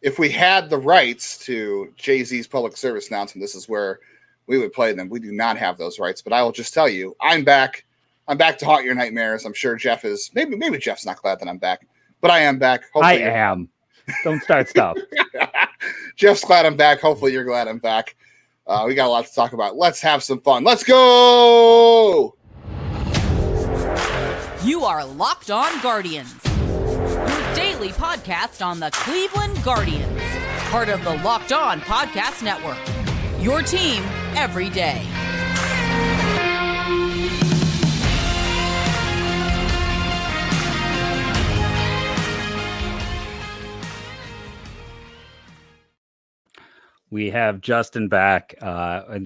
if we had the rights to Jay-Z's public service announcement, this is where we would play them. We do not have those rights, but I will just tell you, I'm back. I'm back to haunt your nightmares. I'm sure Jeff is. Maybe Jeff's not glad that I'm back, but I am back. Hopefully I am. Don't start stuff. Jeff's glad I'm back. Hopefully you're glad I'm back. We got a lot to talk about. Let's have some fun. Let's go! You are Locked On Guardians, your daily podcast on the Cleveland Guardians, part of the Locked On Podcast Network, your team every day. We have Justin back,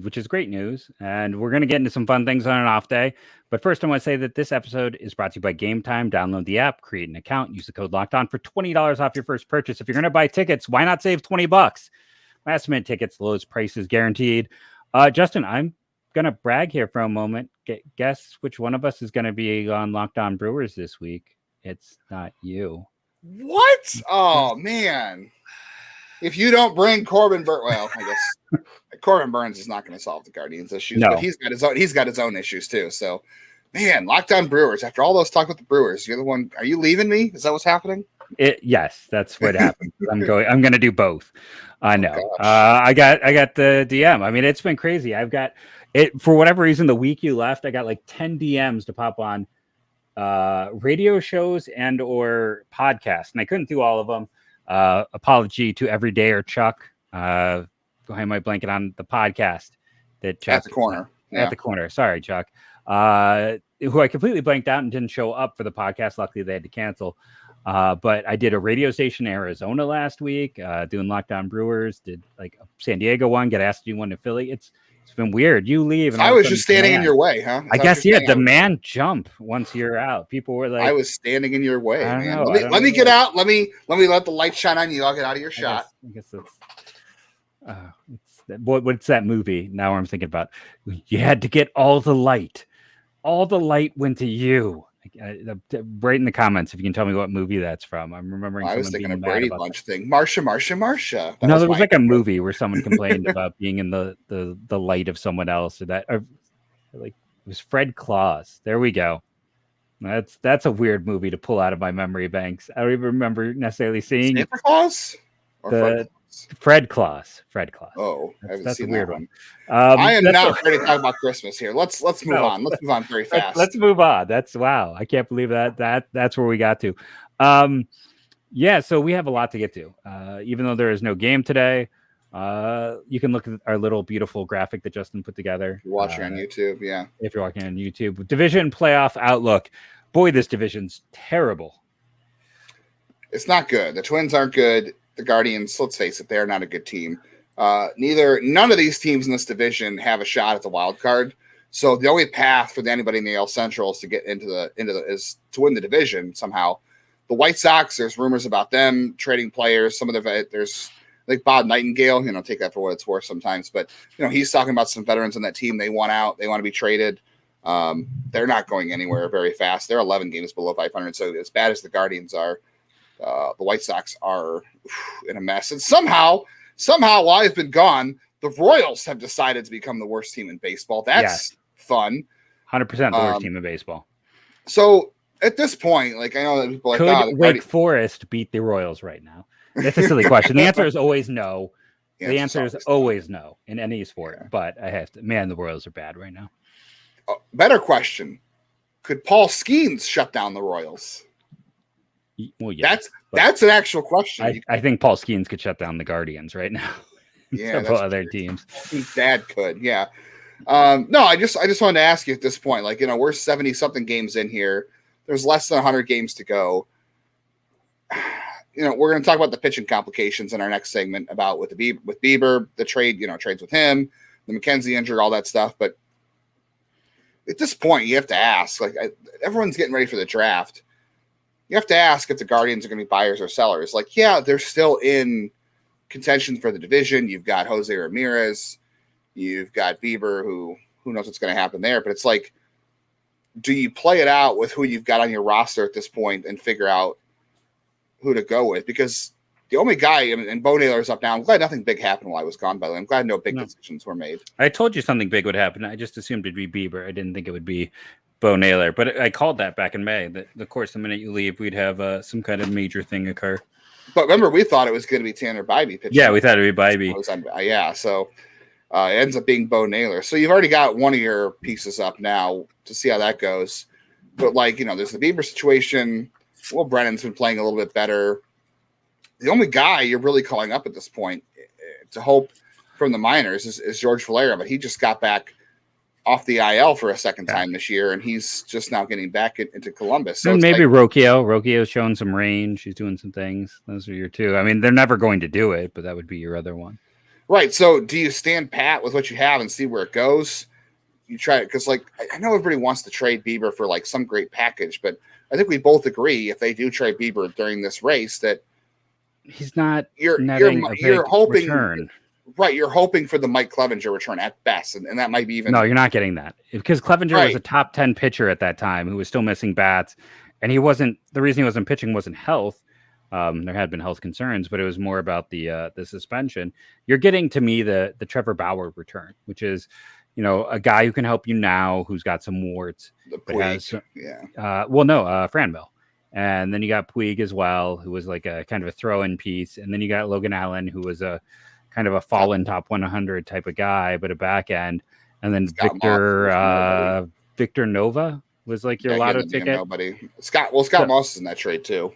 which is great news, and we're going to get into some fun things on an off day. But first, I want to say that this episode is brought to you by GameTime. Download the app, create an account, use the code LOCKEDON for $20 off your first purchase. If you're going to buy tickets, why not save $20? Last minute tickets, lowest prices guaranteed. Justin, I'm going to brag here for a moment. Guess which one of us is going to be on Locked On Brewers this week? It's not you. What? Oh, man. If you don't bring Corbin Burns, well, I guess Corbin Burns is not going to solve the Guardians' issues, but he's got his own issues too. So, man, Locked On Brewers. After all those talk with the Brewers, you're the one. Are you leaving me? Is that what's happening? Yes, that's what happened. I'm going to do both. I know. I got the DM. I mean, it's been crazy. I've got it for whatever reason. The week you left, I got like 10 DMs to pop on radio shows and or podcasts, and I couldn't do all of them. Apology to Everyday or Chuck. Go ahead, my blanket on the podcast that Chuck at the corner. At the corner. Sorry, Chuck. Who I completely blanked out and didn't show up for the podcast. Luckily, they had to cancel. But I did a radio station in Arizona last week, doing Locked On Brewers. Did like a San Diego one. Got asked to do one in Philly. It's been weird. You leave, and I was just standing in your way, huh? I guess demand jump once you're out. People were like, I was standing in your way, man. Know, let me get out. Let me let the light shine on you. I'll get out of your shot. I guess what's that movie? Now I'm thinking about. You had to get all the light. All the light went to you. Right in the comments if you can tell me what movie that's from. I'm remembering. I was thinking a Brady Bunch thing. Marsha. No, there was like a movie where someone complained about being in the light of someone else, or like it was Fred Claus. There we go. That's a weird movie to pull out of my memory banks. I don't even remember necessarily seeing Santa Claus or Fred Claus. Oh, that's a weird one. I am not ready to talk about Christmas here. Let's move on. Let's move on very fast. Let's move on. Wow. I can't believe that's where we got to. So we have a lot to get to. Even though there is no game today, you can look at our little beautiful graphic that Justin put together. You're watching on YouTube, yeah. If you're watching on YouTube. Division playoff outlook. Boy, this division's terrible. It's not good. The Twins aren't good. The Guardians, let's face it, they're not a good team. None of these teams in this division have a shot at the wild card. So the only path for anybody in the AL Central is to get is to win the division somehow. The White Sox, there's rumors about them trading players. Some of there's like Bob Nightingale, take that for what it's worth sometimes. But he's talking about some veterans on that team. They want out. They want to be traded. They're not going anywhere very fast. They're 11 games below 500. So as bad as the Guardians are, the White Sox are in a mess. And somehow while I've been gone, the Royals have decided to become the worst team in baseball. That's fun. 100% the worst team in baseball. So at this point, I know that people are like, could Wake Forest beat the Royals right now? That's a silly question. The answer is always no. The answer is always no in any sport. Yeah. But I have to, the Royals are bad right now. Better question. Could Paul Skeens shut down the Royals? Well, yeah, that's an actual question. I think Paul Skeens could shut down the Guardians right now. Yeah, several other teams. Dad could, yeah. No, I just wanted to ask you at this point, we're 70 something games in here. There's less than 100 games to go. We're going to talk about the pitching complications in our next segment about with Bieber, the trade, trades with him, the McKenzie injury, all that stuff. But at this point, you have to ask. Everyone's getting ready for the draft. You have to ask if the Guardians are going to be buyers or sellers. They're still in contention for the division. You've got Jose Ramirez. You've got Bieber, who knows what's going to happen there. But it's do you play it out with who you've got on your roster at this point and figure out who to go with? Because the only guy, and Bo Naylor's up now. I'm glad nothing big happened while I was gone, by the way. I'm glad no big decisions were made. I told you something big would happen. I just assumed it'd be Bieber. I didn't think it would be Bo Naylor. But I called that back in May. That, of course, the minute you leave, we'd have some kind of major thing occur. But remember, we thought it was going to be Tanner Bybee pitching. Yeah, we thought it'd be Bybee. Yeah, so it ends up being Bo Naylor. So you've already got one of your pieces up now to see how that goes. But, there's the Bieber situation. Will Brennan's been playing a little bit better. The only guy you're really calling up at this point to hope from the minors is George Valera, but he just got back off the IL for a second time this year, and he's just now getting back into Columbus. So and maybe Rocchio. Rocchio's showing some range. He's doing some things. Those are your two. I mean, they're never going to do it, but that would be your other one. Right. So do you stand pat with what you have and see where it goes? You try it because, I know everybody wants to trade Bieber for some great package, but I think we both agree if they do trade Bieber during this race that he's not. You're hoping. Return. Right, you're hoping for the Mike Clevenger return at best, and that might be even. No, you're not getting that because Clevenger was a top 10 pitcher at that time who was still missing bats, and he wasn't. The reason he wasn't pitching wasn't health. There had been health concerns, but it was more about the suspension. You're getting to me the Trevor Bauer return, which is, a guy who can help you now, who's got some warts. Franmil. And then you got Puig as well, who was like a kind of a throw-in piece. And then you got Logan Allen, who was a kind of a fallen top 100 type of guy, but a back end. And then Victor Nova was like your lotto ticket. Nobody. Scott Moss is in that trade too.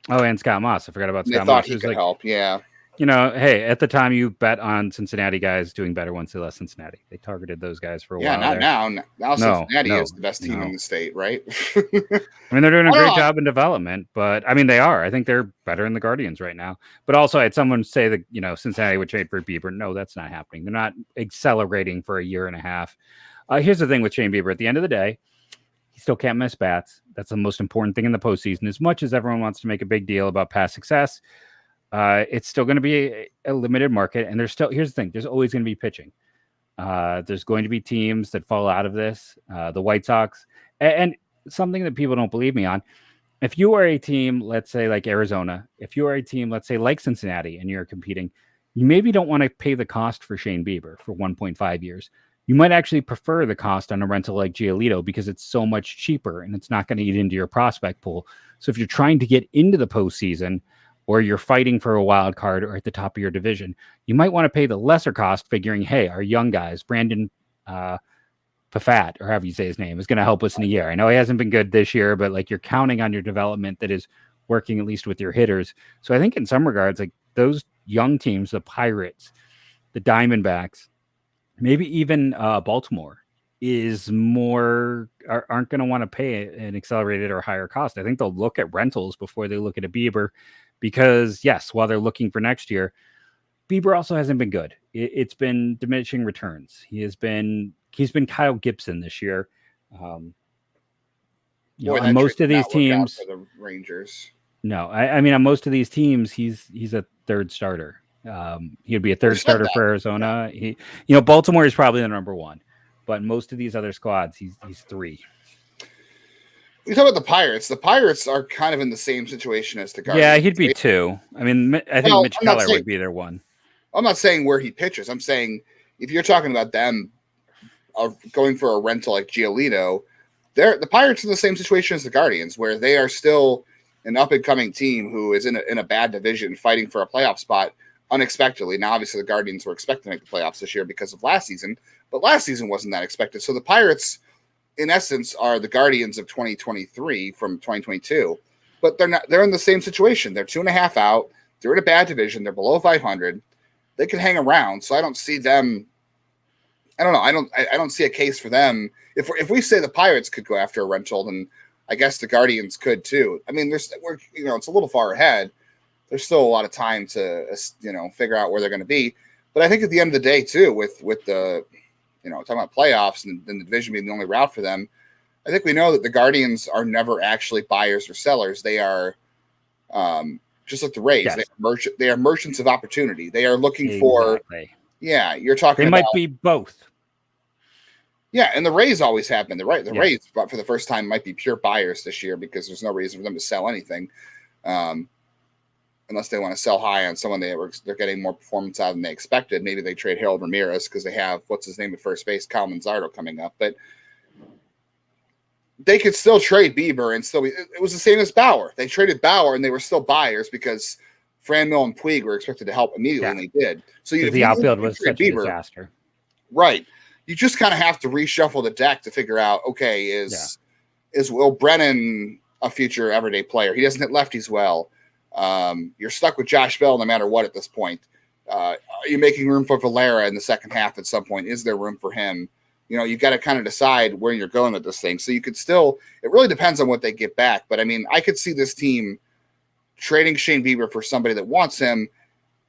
Oh, and Scott Moss. I forgot about Scott Moss. Thought he could help. Yeah. Hey, at the time you bet on Cincinnati guys doing better once they left Cincinnati. They targeted those guys for a while. Yeah, not now. Now Cincinnati is the best team in the state, right? I mean, they're doing a great job in development, but I mean, they are. I think they're better than the Guardians right now. But also, I had someone say that, Cincinnati would trade for Bieber. No, that's not happening. They're not accelerating for a year and a half. Here's the thing with Shane Bieber. At the end of the day, he still can't miss bats. That's the most important thing in the postseason. As much as everyone wants to make a big deal about past success, it's still going to be a limited market. And here's the thing, there's always going to be pitching. There's going to be teams that fall out of this, the White Sox. And something that people don't believe me on, if you are a team, let's say like Arizona, if you are a team, let's say like Cincinnati, and you're competing, you maybe don't want to pay the cost for Shane Bieber for 1.5 years. You might actually prefer the cost on a rental like Giolito because it's so much cheaper and it's not going to eat into your prospect pool. So if you're trying to get into the postseason, or you're fighting for a wild card or at the top of your division, you might want to pay the lesser cost figuring, hey, our young guys, Brandon Pafat, or however you say his name, is going to help us in a year. I know he hasn't been good this year, but you're counting on your development that is working at least with your hitters. So I think in some regards, those young teams, the Pirates, the Diamondbacks, maybe even Baltimore aren't going to want to pay an accelerated or higher cost. I think they'll look at rentals before they look at a Bieber. Because, yes, while they're looking for next year, Bieber also hasn't been good. It's been diminishing returns. He's been Kyle Gibson this year. On most of these teams, the Rangers. No, I mean on most of these teams, he's a third starter. He'd be a third starter for Arizona. Baltimore is probably the number one, but most of these other squads, he's three. We talk about the Pirates. The Pirates are kind of in the same situation as the Guardians. Yeah, he'd be two. I mean, I think Mitch Keller would be their one. I'm not saying where he pitches. I'm saying if you're talking about them going for a rental like Giolito, the Pirates are in the same situation as the Guardians, where they are still an up-and-coming team who is in a bad division fighting for a playoff spot unexpectedly. Now, obviously, the Guardians were expected to make the playoffs this year because of last season, but last season wasn't that expected. So the Pirates, in essence, are the Guardians of 2023 from 2022, but they're in the same situation. They're 2.5 out. They're in a bad division. They're below 500. They can hang around. So I don't see them. I don't know. I don't see a case for them. If we say the Pirates could go after a rental, then I guess the Guardians could too. I mean, it's a little far ahead. There's still a lot of time to, figure out where they're going to be. But I think at the end of the day too, with the, talking about playoffs and the division being the only route for them, I think we know that the Guardians are never actually buyers or sellers. They are just like the Rays. Yes. They are merchants of opportunity. They are looking for. Yeah, you're talking. They might be both. Yeah, and the Rays always have been. Rays, but for the first time, might be pure buyers this year because there's no reason for them to sell anything. And unless they want to sell high on someone they're getting more performance out than they expected. Maybe they trade Harold Ramirez because they have what's his name at first base, Kyle Manzardo coming up, but they could still trade Bieber and still be. It was the same as Bauer. They traded Bauer and they were still buyers because Franmil and Puig were expected to help immediately, and they did. So the outfield was such a disaster. Right. You just kind of have to reshuffle the deck to figure out, okay, is Will Brennan a future everyday player? He doesn't hit lefties well. You're stuck with Josh Bell no matter what at this point. Are you making room for Valera in the second half at some point? Is there room for him? You got to kind of decide where you're going with this thing. So you could still, it really depends on what they get back. But I mean, I could see this team trading Shane Bieber for somebody that wants him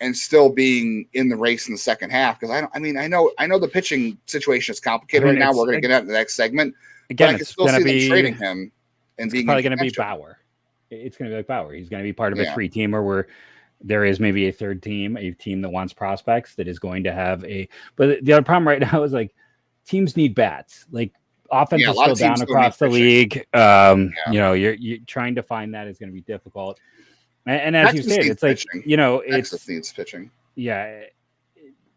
and still being in the race in the second half. Because I know the pitching situation is complicated right now. We're going to get out in the next segment. Again, I can still see them trading him and being probably going to be Bauer. It's going to be like Bauer. He's going to be part of a three-teamer where there is maybe a third team, a team that wants prospects that is going to have a. But the other problem right now is like teams need bats. Like offense is still down across the league. You're trying to find that is going to be difficult. And as you said, it's like pitching. Texas needs pitching. Yeah.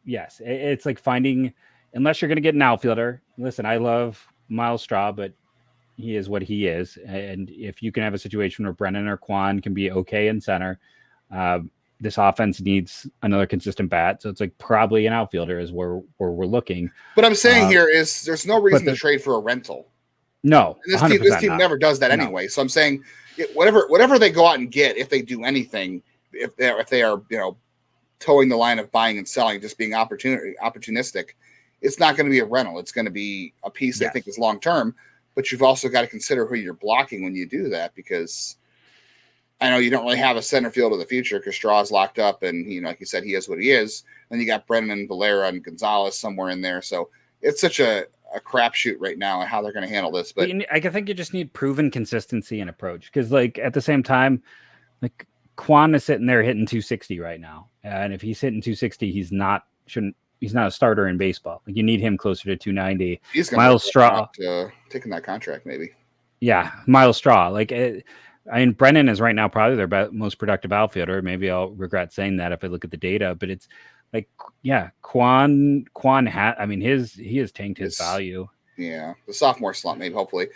Yes, it's like finding unless you're going to get an outfielder. Listen, I love Miles Straw, but he is what he is. And if you can have a situation where Brennan or Quan can be okay in center, this offense needs another consistent bat. So it's like probably an outfielder is where we're looking. But I'm saying here is there's no reason to trade for a rental. No, and this team never does that anyway. So I'm saying whatever they go out and get, if they do anything, if they are towing the line of buying and selling, just being opportunistic, it's not going to be a rental. It's going to be a piece they think is long term. But you've also got to consider who you're blocking when you do that, because I know you don't really have a center field of the future because Straw's locked up and, like you said, he is what he is. Then you got Brennan and Valera and Gonzalez somewhere in there. So it's such a crapshoot right now and how they're going to handle this. But I think you just need proven consistency and approach, because like at the same time, like Quan is sitting there hitting 260 right now. And if he's hitting 260, he's not a starter in baseball. Like you need him closer to 290. He's going Miles Straw taking that contract maybe. Yeah, Miles Straw. Brennan is right now probably their most productive outfielder. Maybe I'll regret saying that if I look at the data, but it's like, Quan he has tanked his value. Yeah, the sophomore slump maybe. Hopefully,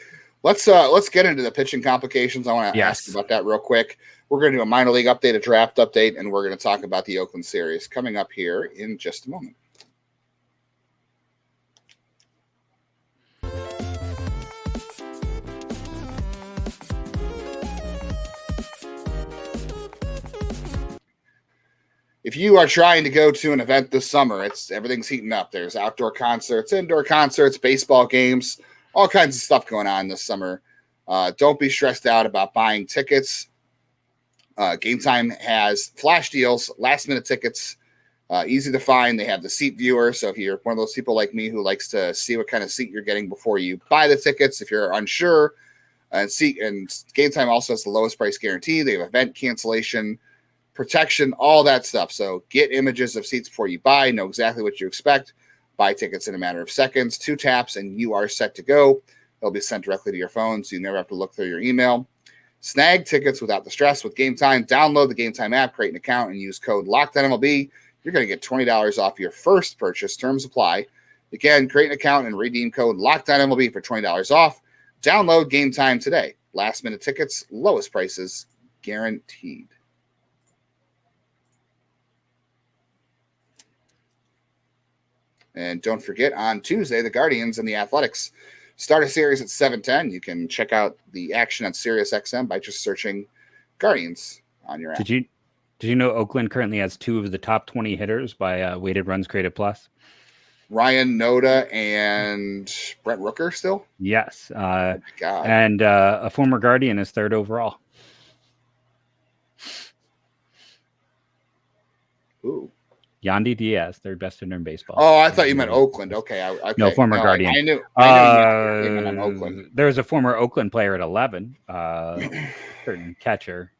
let's get into the pitching complications. I want to ask you about that real quick. We're going to do a minor league update, a draft update, and we're going to talk about the Oakland series coming up here in just a moment. If you are trying to go to an event this summer, everything's heating up. There's outdoor concerts, indoor concerts, baseball games, all kinds of stuff going on this summer. Don't be stressed out about buying tickets. GameTime has flash deals, last-minute tickets, easy to find. They have the seat viewer, so if you're one of those people like me who likes to see what kind of seat you're getting before you buy the tickets, if you're unsure, and GameTime also has the lowest price guarantee. They have event cancellation protection, all that stuff. So get images of seats before you buy, know exactly what you expect, buy tickets in a matter of seconds, 2 taps, and you are set to go. They'll be sent directly to your phone, so you never have to look through your email. Snag tickets without the stress with GameTime. Download the GameTime app, create an account, and use code LOCKEDONMLB. You're going to get $20 off your first purchase. Terms apply. Again, create an account and redeem code LOCKEDONMLB for $20 off. Download GameTime today. Last-minute tickets, lowest prices, guaranteed. And don't forget, on Tuesday, the Guardians and the Athletics start a series at 7:10. You can check out the action on SiriusXM by just searching Guardians on your app. Did you know Oakland currently has 2 of the top 20 hitters by weighted runs created plus? Ryan Noda and Brent Rooker still? Yes. Oh my God. And a former Guardian is 3rd overall. Ooh. Yandy Diaz, 3rd best hitter in baseball. Oh, I thought you meant Oakland. Okay. No, former Guardian. I knew you meant on Oakland. There's a former Oakland player at 11, certain catcher.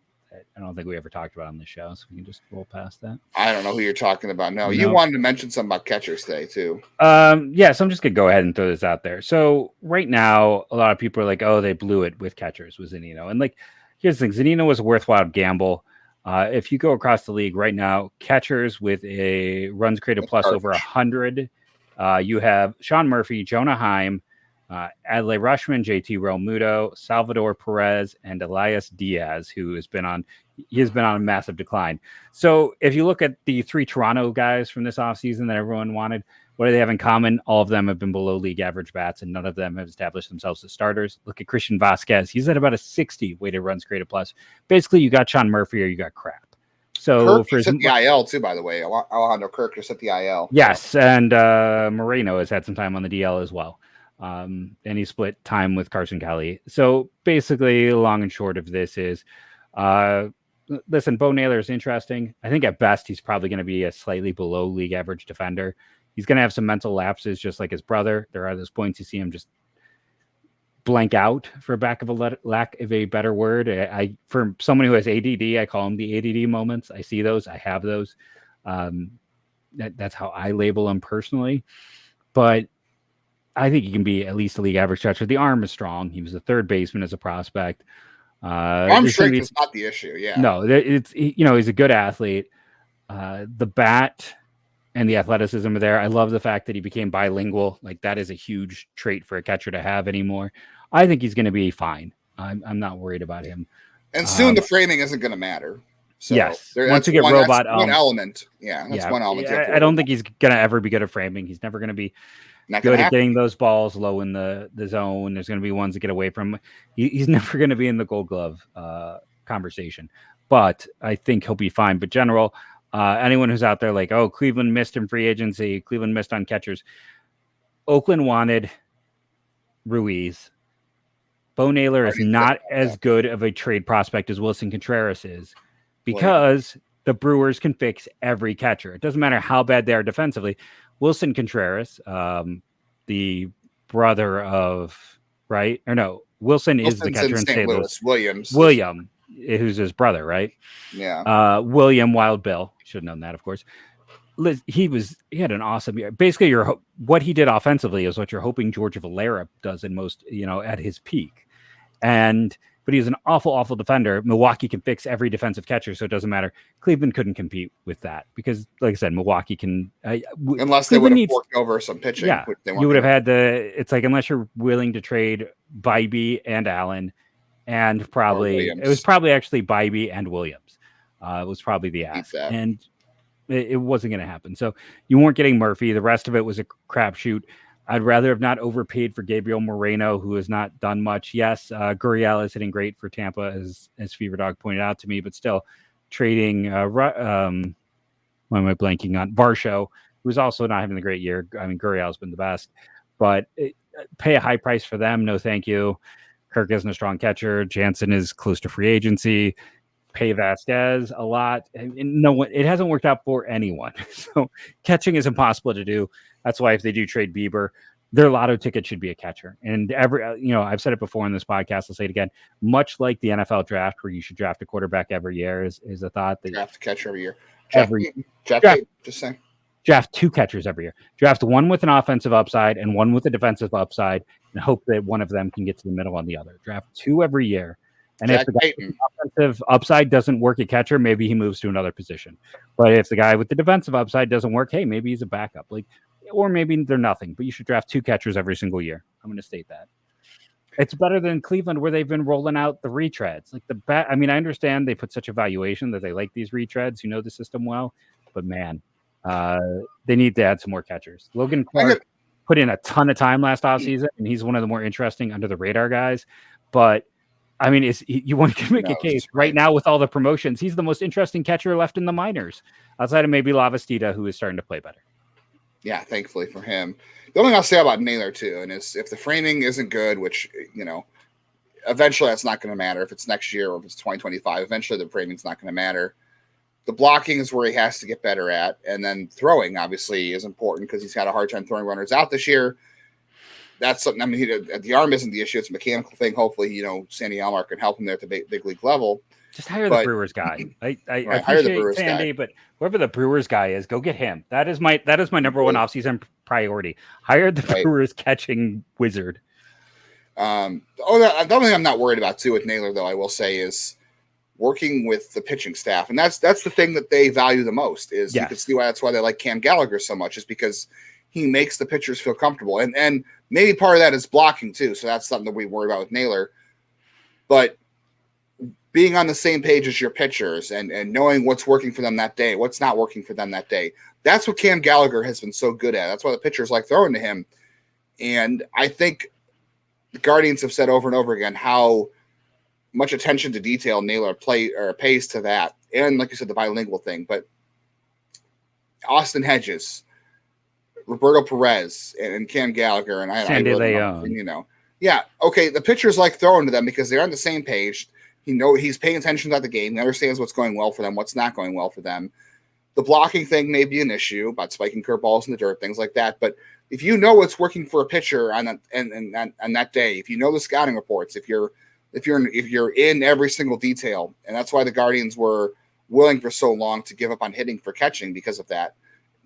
I don't think we ever talked about on the show, so we can just roll past that. I don't know who you're talking about. No, you wanted to mention something about catchers today, too. So I'm just going to go ahead and throw this out there. So right now, a lot of people are like, oh, they blew it with catchers with Zunino. And like, here's the thing. Zunino was a worthwhile gamble. If you go across the league right now, catchers with a runs created plus over 100, you have Sean Murphy, Jonah Heim, Adley Rushman, JT Realmuto, Salvador Perez, and Elias Diaz, who has been on a massive decline. So if you look at the 3 Toronto guys from this offseason that everyone wanted, what do they have in common? All of them have been below league average bats, and none of them have established themselves as starters. Look at Christian Vasquez. He's at about a 60 weighted runs created plus. Basically, you got Sean Murphy or you got crap. So Kirk is at the IL too, by the way. Alejandro Kirk is at the IL. Yes, and Moreno has had some time on the DL as well. And he split time with Carson Kelly. So basically, long and short of this is, listen, Bo Naylor is interesting. I think at best, he's probably going to be a slightly below league average defender. He's going to have some mental lapses, just like his brother. There are those points you see him just blank out, for lack of a better word. I for someone who has ADD, I call them the ADD moments. I see those. I have those. That's how I label them personally. But I think he can be at least a league average catcher. The arm is strong. He was a third baseman as a prospect. Arm strength is not the issue. Yeah. No, he's a good athlete. The bat and the athleticism are there. I love the fact that he became bilingual. Like, that is a huge trait for a catcher to have anymore. I think he's going to be fine. I'm not worried about him. And soon the framing isn't going to matter. So yes. Once you get robot, that's one element. Yeah, that's one element. I don't think he's going to ever be good at framing. He's never going to be good at getting those balls low in the zone. There's going to be ones that get away from him. He's never going to be in the Gold Glove conversation. But I think he'll be fine. But general, anyone who's out there like, oh, Cleveland missed in free agency, Cleveland missed on catchers. Oakland wanted Ruiz. Bo Naylor is not as good of a trade prospect as Wilson Contreras is, because the Brewers can fix every catcher. It doesn't matter how bad they are defensively. Wilson Contreras, the brother of, right? Or no, Wilson is the catcher in St. Louis. William, who's his brother, right? Yeah. William Wild Bill. Should have known that, of course. He had an awesome year. Basically, what he did offensively is what you're hoping George Valera does in most, at his peak. But he's an awful defender. Milwaukee can fix every defensive catcher, so it doesn't matter. Cleveland couldn't compete with that because, like I said, Milwaukee can. Unless they would have forked over some pitching. Yeah, you would have had it's like, unless you're willing to trade Bybee and Allen, and it was probably actually Bybee and Williams. It was probably the ask, and it wasn't going to happen. So you weren't getting Murphy. The rest of it was a crapshoot. I'd rather have not overpaid for Gabriel Moreno, who has not done much. Yes, Gurriel is hitting great for Tampa, as Fever Dog pointed out to me, but still trading, what am I blanking on? Varsho, who's also not having a great year. I mean, Gurriel's been the best, but pay a high price for them. No, thank you. Kirk isn't a strong catcher. Jansen is close to free agency. Pay Vasquez a lot. And no, it hasn't worked out for anyone. So catching is impossible to do. That's why if they do trade Bieber, their lotto ticket should be a catcher. And I've said it before in this podcast, I'll say it again, much like the NFL draft, where you should draft a quarterback every year is a thought that draft a catcher every year. Draft 2 catchers every year. Draft one with an offensive upside and one with a defensive upside, and hope that one of them can get to the middle on the other. Draft 2 every year. And if the guy with the offensive upside doesn't work at catcher, maybe he moves to another position. But if the guy with the defensive upside doesn't work, hey, maybe he's a backup. Or maybe they're nothing. But you should draft 2 catchers every single year. I'm going to state that. It's better than Cleveland, where they've been rolling out the retreads. I mean, I understand they put such a valuation that they like these retreads, who know the system well. But man, they need to add some more catchers. Logan Clark put in a ton of time last offseason, and he's one of the more interesting under the radar guys. But I mean, you want to make a case right now with all the promotions. He's the most interesting catcher left in the minors, outside of maybe Lavastida, who is starting to play better. Yeah, thankfully for him. The only thing I'll say about Naylor too, and is if the framing isn't good, which eventually that's not going to matter. If it's next year or if it's 2025, eventually the framing's not going to matter. The blocking is where he has to get better at, and then throwing obviously is important because he's had a hard time throwing runners out this year. That's something. I mean, the arm isn't the issue; it's a mechanical thing. Hopefully, Sandy Alomar can help him there at the big league level. Just hire the Brewers guy. I appreciate Sandy, but whoever the Brewers guy is, go get him. That is my number one offseason priority. Hire the Brewers catching wizard. The only thing I'm not worried about too with Naylor, though, I will say, is working with the pitching staff. And that's the thing that they value the most is you can see why that's why they like Cam Gallagher so much, is because he makes the pitchers feel comfortable. And maybe part of that is blocking too. So that's something that we worry about with Naylor. But being on the same page as your pitchers and knowing what's working for them that day, what's not working for them that day. That's what Cam Gallagher has been so good at. That's why the pitchers like throwing to him. And I think the Guardians have said over and over again how much attention to detail Naylor pays to that. And like you said, the bilingual thing. But Austin Hedges, Roberto Perez, and Cam Gallagher, and Sandy Leon. Yeah, okay, the pitchers like throwing to them because they're on the same page. He's paying attention to the game. He understands what's going well for them, what's not going well for them. The blocking thing may be an issue about spiking curveballs in the dirt, things like that. But if you know what's working for a pitcher on that day, if you know the scouting reports, if you're in every single detail, and that's why the Guardians were willing for so long to give up on hitting for catching because of that.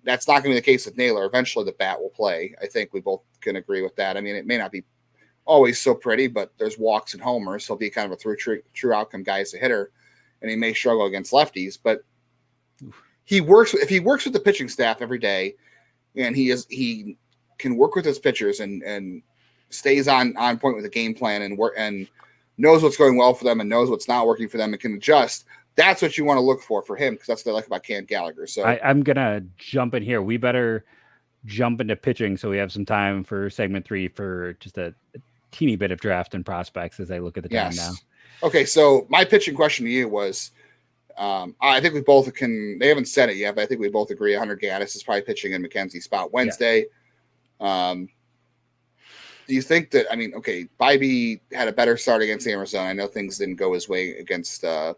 That's not going to be the case with Naylor. Eventually, the bat will play. I think we both can agree with that. I mean, it may not be always so pretty, but there's walks and homers. He'll be kind of a true outcome guy as a hitter, and he may struggle against lefties. But if he works with the pitching staff every day, and he can work with his pitchers and stays on point with the game plan and knows what's going well for them and knows what's not working for them and can adjust. That's what you want to look for him, because that's what I like about Cam Gallagher. So I'm gonna jump in here. We better jump into pitching so we have some time for segment 3 for just a teeny bit of draft and prospects as I look at the time now. Okay, so my pitching question to you was, I think we both they haven't said it yet, but I think we both agree Hunter Gaddis is probably pitching in McKenzie's spot Wednesday. Yeah. Do you think that, Bybee had a better start against Arizona. I know things didn't go his way against the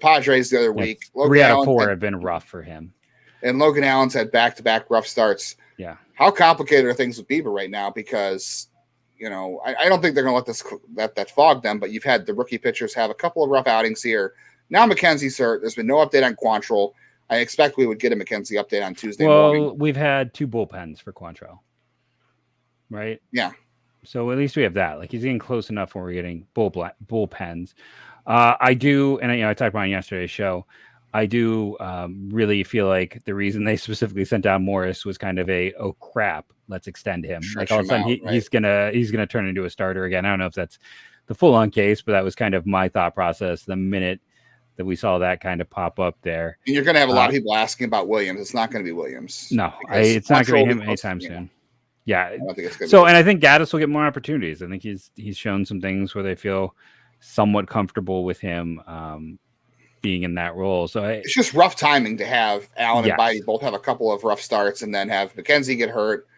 Padres the other week. 3 out of 4 have been rough for him. And Logan Allen's had back-to-back rough starts. Yeah. How complicated are things with Bieber right now? Because, I don't think they're going to let that fog them, but you've had the rookie pitchers have a couple of rough outings here. Now McKenzie's hurt. There's been no update on Quantrill. I expect we would get a McKenzie update on Tuesday morning. Well, we've had 2 bullpens for Quantrill, right? Yeah. So at least we have that. Like, he's getting close enough when we're getting bullpens. I do, and I talked about it on yesterday's show. I do really feel like the reason they specifically sent down Morris was kind of oh crap, let's extend him. Like all of a sudden he's gonna turn into a starter again. I don't know if that's the full on case, but that was kind of my thought process the minute that we saw that kind of pop up there. And you're gonna have a lot of people asking about Williams. It's not gonna be Williams. No, it's not gonna be him anytime soon. Yeah. I don't think it's so, and I think Gaddis will get more opportunities. I think he's shown some things where they feel somewhat comfortable with him being in that role. So it's just rough timing to have Allen and Bybee both have a couple of rough starts and then have McKenzie get hurt.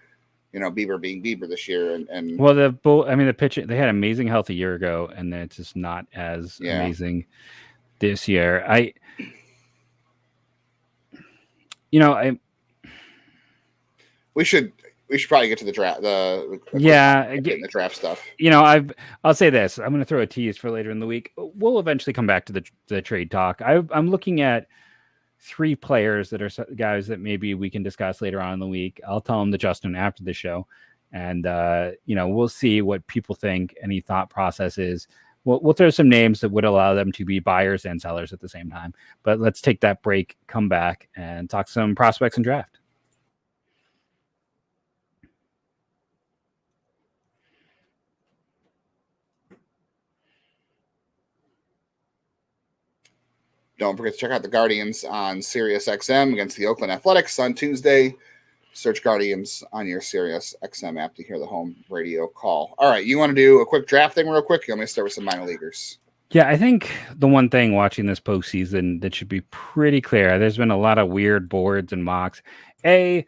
Bieber being Bieber this year, and well, the pitching, they had amazing health a year ago, and then it's just not as amazing this year. We should probably get to the draft. The draft stuff. I'll say this. I'm going to throw a tease for later in the week. We'll eventually come back to the trade talk. I'm looking at 3 players that are guys that maybe we can discuss later on in the week. I'll tell them to Justin after the show, and we'll see what people think. Any thought process is. We'll throw some names that would allow them to be buyers and sellers at the same time. But let's take that break, come back, and talk some prospects and draft. Don't forget to check out the Guardians on Sirius XM against the Oakland Athletics on Tuesday. Search Guardians on your Sirius XM app to hear the home radio call. All right, you want to do a quick draft thing real quick? I'm going to start with some minor leaguers. Yeah, I think the one thing watching this postseason that should be pretty clear, there's been a lot of weird boards and mocks. I'm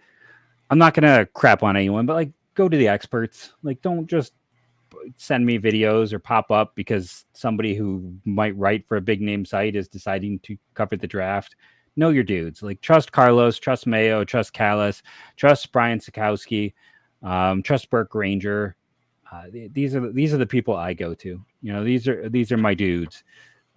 not going to crap on anyone, but go to the experts. Don't just send me videos or pop up because somebody who might write for a big name site is deciding to cover the draft. Know your dudes. Trust Carlos, trust Mayo, trust Callis, trust Brian Sikowski, trust Burke Granger. These are the people I go to. These are my dudes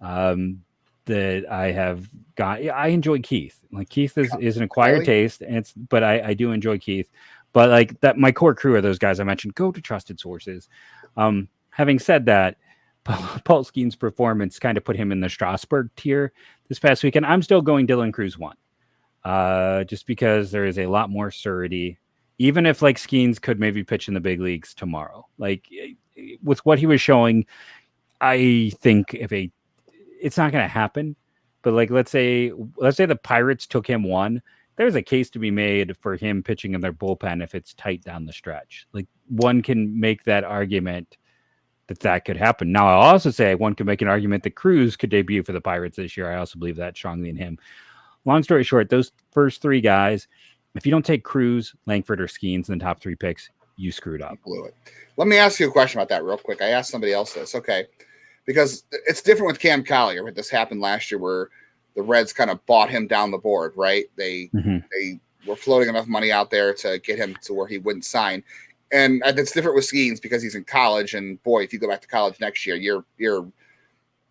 that I have got. I enjoy Keith. Keith is an acquired taste, but I do enjoy Keith. But that, my core crew are those guys I mentioned. Go to trusted sources. Having said that, Paul Skeens' performance kind of put him in the Strasburg tier this past weekend. I'm still going Dylan Cruz 1, just because there is a lot more surety. Even if like Skeens could maybe pitch in the big leagues tomorrow, like with what he was showing, I think it's not going to happen. But like let's say the Pirates took him 1. There's a case to be made for him pitching in their bullpen if it's tight down the stretch. Like one can make that argument that could happen. Now, I'll also say one could make an argument that Cruz could debut for the Pirates this year. I also believe that strongly in him. Long story short, those first 3 guys, if you don't take Cruz, Langford, or Skeens in the top 3 picks, you screwed up. You blew it. Let me ask you a question about that real quick. I asked somebody else this. Okay. Because it's different with Cam Collier. This happened last year where the Reds kind of bought him down the board, right? They were floating enough money out there to get him to where he wouldn't sign. And it's different with Skeens because he's in college. And boy, if you go back to college next year, you're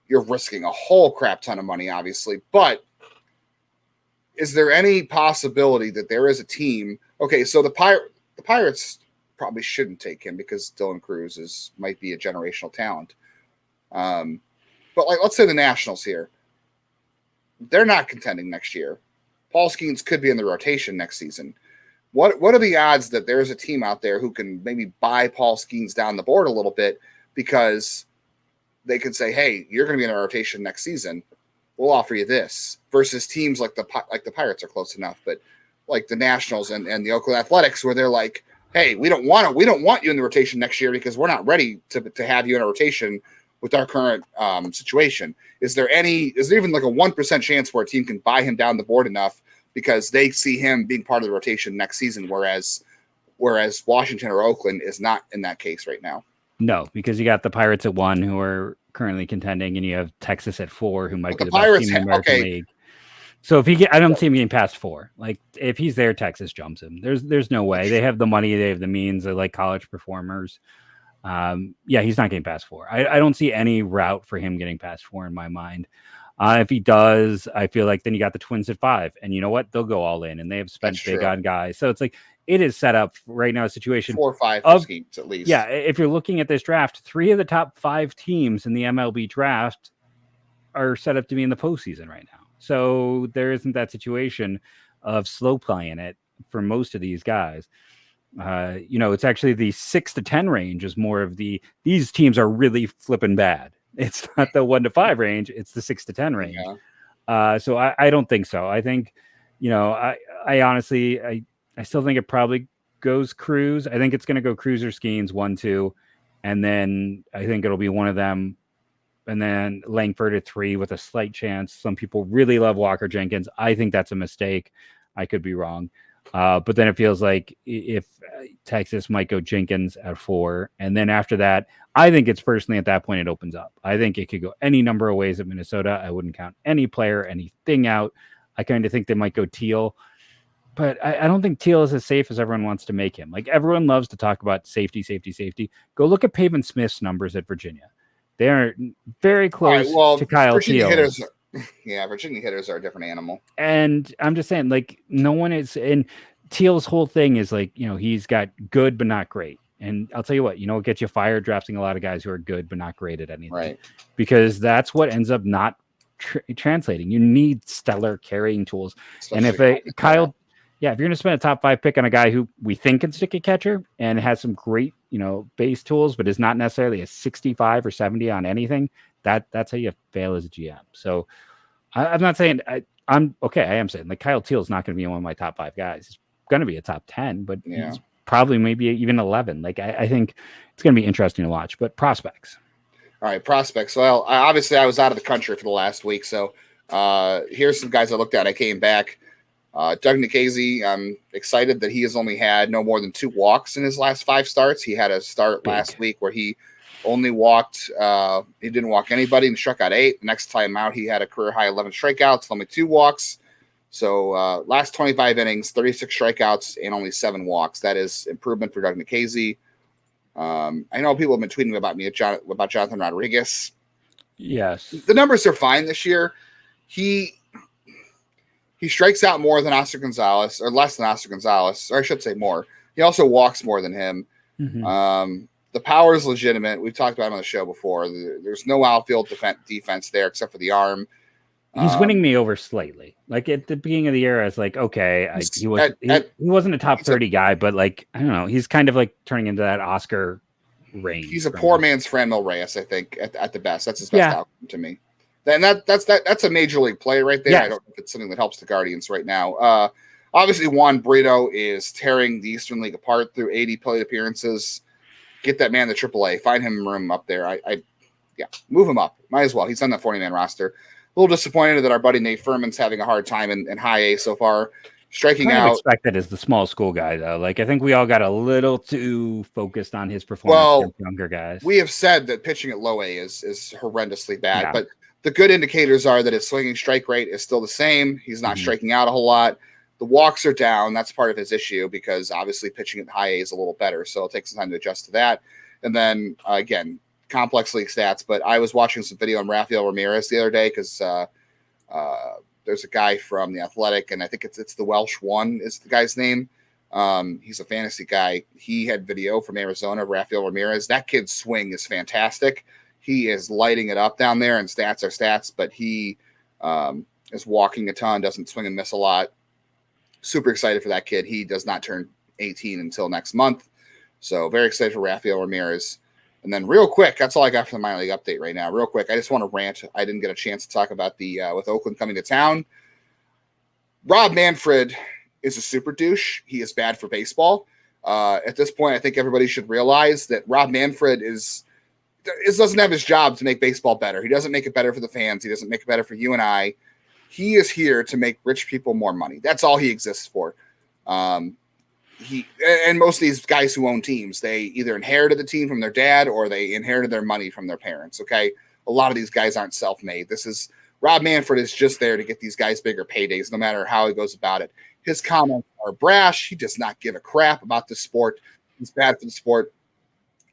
risking a whole crap ton of money, obviously. But is there any possibility that there is a team? Okay, so the Pirates probably shouldn't take him because Dylan Cruz might be a generational talent. But like, let's say the Nationals here, they're not contending next year. Paul Skeens could be in the rotation next season. What are the odds that there's a team out there who can maybe buy Paul Skeens down the board a little bit because they could say, hey, you're going to be in the rotation next season. We'll offer you this, versus teams like the Pirates are close enough, but like the Nationals and the Oakland Athletics, where they're like, hey, we don't want you in the rotation next year because we're not ready to have you in a rotation with our current situation. Is there even like a 1% chance where a team can buy him down the board enough because they see him being part of the rotation next season, whereas Washington or Oakland is not in that case right now? No, because you got the Pirates at 1 who are currently contending, and you have Texas at 4 who might be the best team in the American League. So if I don't see him getting past 4. Like if he's there, Texas jumps him. There's no way. They have the money, they have the means. They like college performers. He's not getting past 4. I don't see any route for him getting past 4 in my mind. If he does, I feel like then you got the Twins at 5, and you know what? They'll go all in, and they have spent big on guys. So it's like it is set up right now. A situation 4 or 5 schemes at least. Yeah, if you're looking at this draft, 3 of the top 5 teams in the MLB draft are set up to be in the postseason right now. So there isn't that situation of slow playing it for most of these guys. It's actually the 6 to 10 range is more of these teams are really flipping bad. It's not the 1 to 5 range. It's the 6 to 10 range. Yeah. So I don't think so. I think, I honestly, I still think it probably goes Cruz. I think it's going to go Cruz or Skeens 1, 2. And then I think it'll be one of them. And then Langford at 3 with a slight chance. Some people really love Walker Jenkins. I think that's a mistake. I could be wrong. But then it feels like if Texas might go Jenkins at 4. And then after that, I think it's personally at that point, it opens up. I think it could go any number of ways at Minnesota. I wouldn't count any player, anything out. I kind of think they might go Teal. But I don't think Teal is as safe as everyone wants to make him. Like everyone loves to talk about safety. Go look at Pavin Smith's numbers at Virginia. They are very close to Kyle Teal. Virginia hitters are a different animal. And I'm just saying, like, no one is. And Teal's whole thing is like, he's got good but not great. And I'll tell you what, it gets you fired drafting a lot of guys who are good but not great at anything. Right. Because that's what ends up not translating. You need stellar carrying tools. Especially and if if you're going to spend a top 5 pick on a guy who we think can stick a catcher and has some great, base tools, but is not necessarily a 65 or 70 on anything, that's how you fail as a GM. So I'm not saying I'm okay. I am saying like Kyle Teal is not going to be one of my top 5 guys. He's going to be a top 10, but he's probably maybe even 11. Like I think it's going to be interesting to watch. But prospects. All right, prospects. Well, obviously I was out of the country for the last week, so here's some guys I looked at. I came back. Doug Nikhazy, I'm excited that he has only had no more than 2 walks in his last 5 starts. He had a start last week where he only walked. He didn't walk anybody and struck out 8. The next time out, he had a career high 11 strikeouts, only 2 walks. So last 25 innings, 36 strikeouts and only 7 walks. That is improvement for Doug Nikhazy. I know people have been tweeting about me about Jonathan Rodriguez. Yes, the numbers are fine this year. He strikes out more than Oscar Gonzalez, or less than Oscar Gonzalez, or I should say more. He also walks more than him. Mm-hmm. The power is legitimate. We've talked about it on the show before. There's no outfield defense there except for the arm. He's winning me over slightly. Like at the beginning of the year, I was like, okay, he wasn't a top 30 guy, but like, I don't know. He's kind of like turning into that Oscar range. He's a poor man's Franmil Reyes, I think, at the best. That's his best outcome to me. And that's a major league play right there. Yes. I don't know if it's something that helps the Guardians right now. Obviously, Juan Brito is tearing the Eastern League apart through 80 plate appearances. Get that man to AAA. Find him room up there. Move him up. Might as well. He's on the 40-man roster. A little disappointed that our buddy Nate Furman's having a hard time in high A so far. Striking out. Expected as the small school guy, though. Like, I think we all got a little too focused on his performance against younger guys. We have said that pitching at low A is horrendously bad, but the good indicators are that his swinging strike rate is still the same. He's not striking out a whole lot. The walks are down. That's part of his issue because obviously pitching at high A is a little better. So it'll take some time to adjust to that. And then again, complex league stats, but I was watching some video on Rafael Ramirez the other day because there's a guy from the Athletic, and I think it's the Welsh One is the guy's name. He's a fantasy guy. He had video from Arizona, Rafael Ramirez. That kid's swing is fantastic. He is lighting it up down there, and stats are stats, but he is walking a ton, doesn't swing and miss a lot. Super excited for that kid. He does not turn 18 until next month. So very excited for Rafael Ramirez. And then real quick, that's all I got for the minor league update right now. Real quick, I just want to rant. I didn't get a chance to talk about the with Oakland coming to town. Rob Manfred is a super douche. He is bad for baseball. At this point, I think everybody should realize that Rob Manfred doesn't have his job to make baseball better. He doesn't make it better for the fans. He doesn't make it better for you and I. He is here to make rich people more money. That's all he exists for. And most of these guys who own teams, they either inherited the team from their dad or they inherited their money from their parents. Okay. A lot of these guys aren't self-made. Rob Manfred is just there to get these guys bigger paydays, no matter how he goes about it. His comments are brash. He does not give a crap about the sport. He's bad for the sport.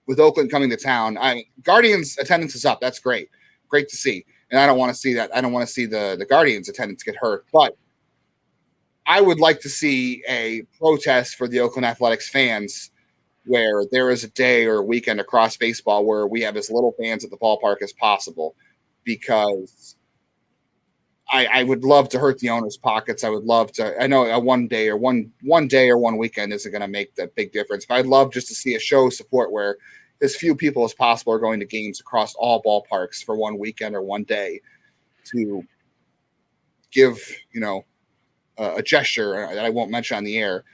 With Oakland coming to town, Guardians attendance is up. That's great. Great to see. And I don't want to see that. I don't want to see the Guardians attendance get hurt, but I would like to see a protest for the Oakland Athletics fans where there is a day or a weekend across baseball where we have as little fans at the ballpark as possible, because I would love to hurt the owners' pockets. I would love to. I know a one day or one weekend isn't going to make the big difference, but I'd love just to see a show of support where as few people as possible are going to games across all ballparks for one weekend or one day to give, a gesture that I won't mention on the air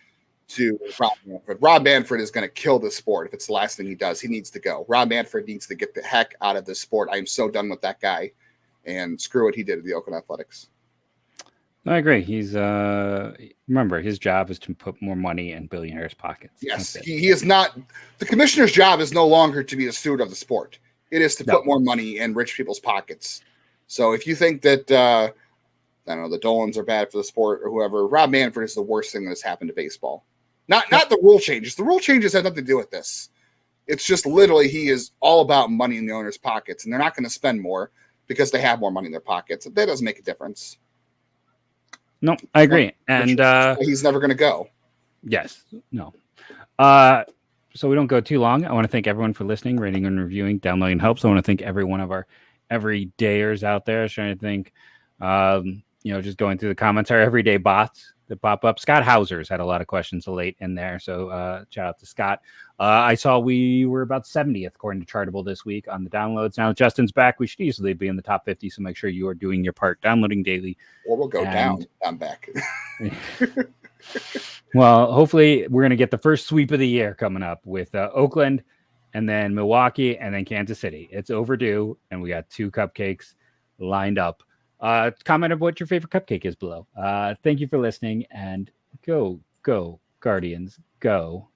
to Rob Manfred. Rob Manfred is going to kill this sport if it's the last thing he does. He needs to go. Rob Manfred needs to get the heck out of this sport. I'm so done with that guy, and screw what he did to the Oakland Athletics. I agree. He's remember, his job is to put more money in billionaires' pockets. Yes, he is not. The commissioner's job is no longer to be a steward of the sport. It is to put more money in rich people's pockets. So if you think that I don't know, the Dolans are bad for the sport or whoever, Rob Manfred is the worst thing that has happened to baseball. Not the rule changes. The rule changes have nothing to do with this. It's just literally he is all about money in the owner's pockets, and they're not going to spend more because they have more money in their pockets. That doesn't make a difference. No, I agree. And he's never going to go. Yes. No. So we don't go too long. I want to thank everyone for listening, rating and reviewing. Downloading helps. I want to thank every one of our everydayers out there. I was trying to think, just going through the comments, our everyday bots that pop up. Scott Hauser's had a lot of questions late in there. So shout out to Scott. I saw we were about 70th according to Chartable this week on the downloads. Now Justin's back. We should easily be in the top 50. So make sure you are doing your part, downloading daily. Or we'll go down. I'm back. Well, hopefully we're going to get the first sweep of the year coming up with Oakland and then Milwaukee and then Kansas City. It's overdue. And we got 2 cupcakes lined up. Comment of what your favorite cupcake is below. Thank you for listening, and go Guardians, go.